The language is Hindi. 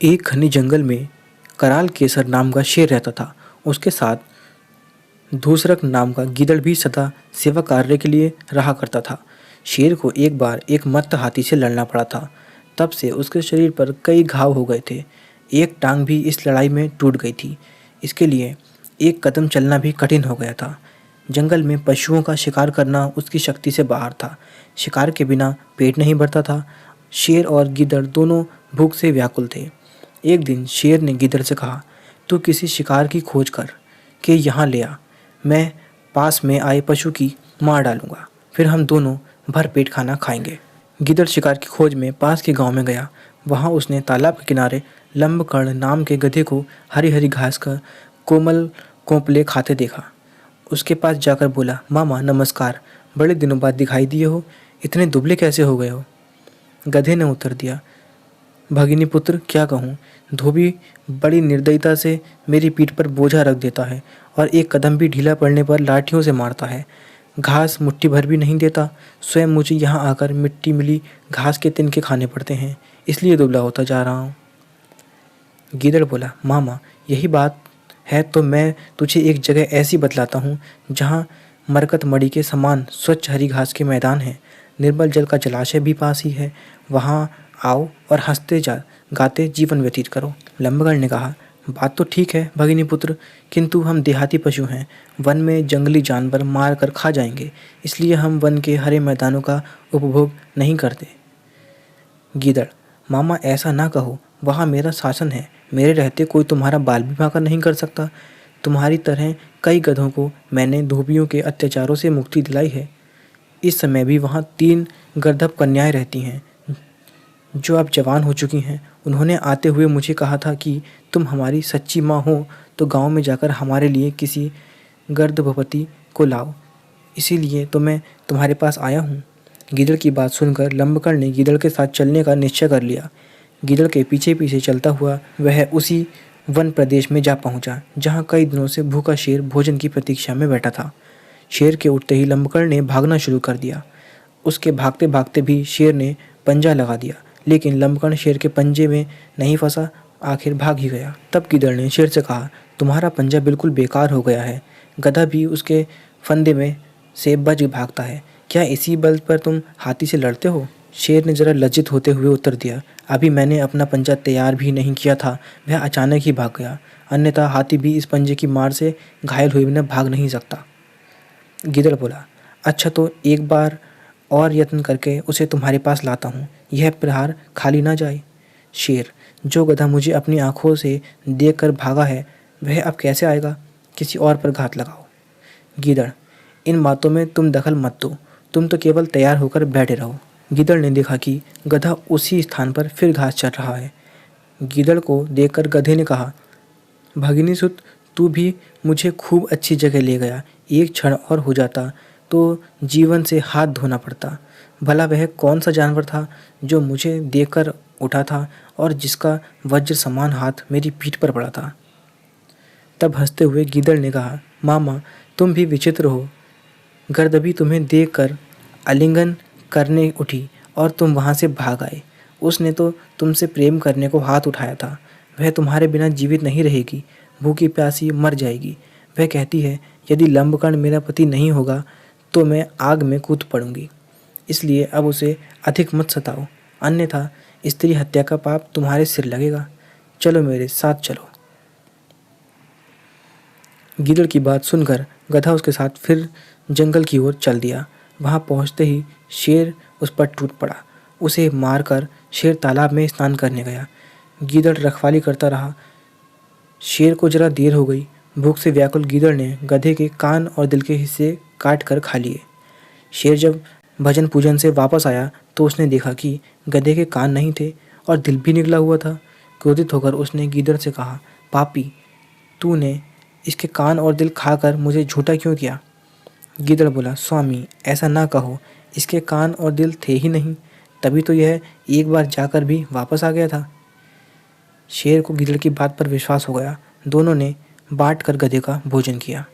एक घने जंगल में कराल केसर नाम का शेर रहता था। उसके साथ धूसरक नाम का गीदड़ भी सदा सेवा कार्य के लिए रहा करता था। शेर को एक बार एक मत्त हाथी से लड़ना पड़ा था। तब से उसके शरीर पर कई घाव हो गए थे। एक टांग भी इस लड़ाई में टूट गई थी। इसके लिए एक कदम चलना भी कठिन हो गया था। जंगल में पशुओं का शिकार करना उसकी शक्ति से बाहर था। शिकार के बिना पेट नहीं भरता था। शेर और गीदड़ दोनों भूख से व्याकुल थे। एक दिन शेर ने गीदड़ से कहा, तू किसी शिकार की खोज कर के यहाँ ले आ। मैं पास में आए पशु की मार डालूंगा, फिर हम दोनों भर पेट खाना खाएंगे। गीदड़ शिकार की खोज में पास के गांव में गया। वहां उसने तालाब के किनारे लंबकर्ण नाम के गधे को हरी हरी घास का कोमल कोंपले खाते देखा। उसके पास जाकर बोला, मामा नमस्कार, बड़े दिनों बाद दिखाई दिए हो, इतने दुबले कैसे हो गए हो? गधे ने उत्तर दिया, भगिनी पुत्र क्या कहूँ, धोबी बड़ी निर्दयता से मेरी पीठ पर बोझा रख देता है और एक कदम भी ढीला पड़ने पर लाठियों से मारता है। घास मुट्ठी भर भी नहीं देता। स्वयं मुझे यहाँ आकर मिट्टी मिली घास के तिनके खाने पड़ते हैं, इसलिए दुबला होता जा रहा हूँ। गीदड़ बोला, मामा यही बात है तो मैं तुझे एक जगह ऐसी बतलाता हूँ जहाँ मरकत मड़ी के समान स्वच्छ हरी घास के मैदान हैं, निर्मल जल का जलाशय भी पास ही है। वहाँ आओ और हंसते गाते जीवन व्यतीत करो। लंबगढ़ ने कहा, बात तो ठीक है भगिनी पुत्र, किंतु हम देहाती पशु हैं, वन में जंगली जानवर मार कर खा जाएंगे, इसलिए हम वन के हरे मैदानों का उपभोग नहीं करते। गीदड़, मामा ऐसा ना कहो, वहाँ मेरा शासन है, मेरे रहते कोई तुम्हारा बाल भी बांका नहीं कर सकता। तुम्हारी तरह कई गधों को मैंने धोबियों के अत्याचारों से मुक्ति दिलाई है। इस समय भी वहाँ 3 गर्दभ कन्याएं रहती हैं जो अब जवान हो चुकी हैं। उन्होंने आते हुए मुझे कहा था कि तुम हमारी सच्ची माँ हो तो गांव में जाकर हमारे लिए किसी गर्दभवती को लाओ, इसीलिए तो मैं तुम्हारे पास आया हूँ। गीदड़ की बात सुनकर लंबकर्ण ने गीदड़ के साथ चलने का निश्चय कर लिया। गीदड़ के पीछे पीछे चलता हुआ वह उसी वन प्रदेश में जा पहुंचा जहाँ कई दिनों से भूखा शेर भोजन की प्रतीक्षा में बैठा था। शेर के उठते ही लंबकर्ण ने भागना शुरू कर दिया। उसके भागते भागते भी शेर ने पंजा लगा दिया, लेकिन लंबकर्ण शेर के पंजे में नहीं फंसा, आखिर भाग ही गया। तब गीदड़ ने शेर से कहा, तुम्हारा पंजा बिल्कुल बेकार हो गया है, गधा भी उसके फंदे में से बच भागता है, क्या इसी बल पर तुम हाथी से लड़ते हो? शेर ने जरा लज्जित होते हुए उत्तर दिया, अभी मैंने अपना पंजा तैयार भी नहीं किया था, वह अचानक ही भाग गया, अन्यथा हाथी भी इस पंजे की मार से घायल हुए बिना भाग नहीं सकता। गीदड़ बोला, अच्छा तो एक बार और यत्न करके उसे तुम्हारे पास लाता हूँ, यह प्रहार खाली ना जाए। शेर, जो गधा मुझे अपनी आंखों से देख कर भागा है वह अब कैसे आएगा? किसी और पर घात लगाओ। गीदड़, इन बातों में तुम दखल मत दो, तुम तो केवल तैयार होकर बैठे रहो। गीदड़ ने देखा कि गधा उसी स्थान पर फिर घास चर रहा है। गीदड़ को देखकर गधे ने कहा, भगिनी सुत, तू भी मुझे खूब अच्छी जगह ले गया, एक क्षण और हो जाता तो जीवन से हाथ धोना पड़ता। भला वह कौन सा जानवर था जो मुझे देखकर उठा था और जिसका वज्र समान हाथ मेरी पीठ पर पड़ा था? तब हंसते हुए गीदड़ ने कहा, मामा तुम भी विचित्र हो, गर्दभी तुम्हें देखकर आलिंगन करने उठी और तुम वहाँ से भाग आए। उसने तो तुमसे प्रेम करने को हाथ उठाया था, वह तुम्हारे बिना जीवित नहीं रहेगी, भूखी प्यासी मर जाएगी। वह कहती है, यदि लंबकर्ण मेरा पति नहीं होगा तो मैं आग में कूद पड़ूंगी, इसलिए अब उसे अधिक मत सताओ, अन्यथा स्त्री हत्या का पाप तुम्हारे सिर लगेगा। चलो मेरे साथ चलो। गीदड़ की बात सुनकर गधा उसके साथ फिर जंगल की ओर चल दिया। वहां पहुंचते ही शेर उस पर टूट पड़ा। उसे मारकर शेर तालाब में स्नान करने गया। गीदड़ रखवाली करता रहा। शेर को जरा देर हो गई। भूख से व्याकुल गीदड़ ने गधे के कान और दिल के हिस्से काट कर खा लिए। शेर जब भजन पूजन से वापस आया तो उसने देखा कि गधे के कान नहीं थे और दिल भी निकला हुआ था। क्रोधित होकर उसने गीदड़ से कहा, पापी, तूने इसके कान और दिल खाकर मुझे झूठा क्यों किया? गीदड़ बोला, स्वामी ऐसा ना कहो, इसके कान और दिल थे ही नहीं, तभी तो यह एक बार जाकर भी वापस आ गया था। शेर को गीदड़ की बात पर विश्वास हो गया। दोनों ने बांट कर गधे का भोजन किया।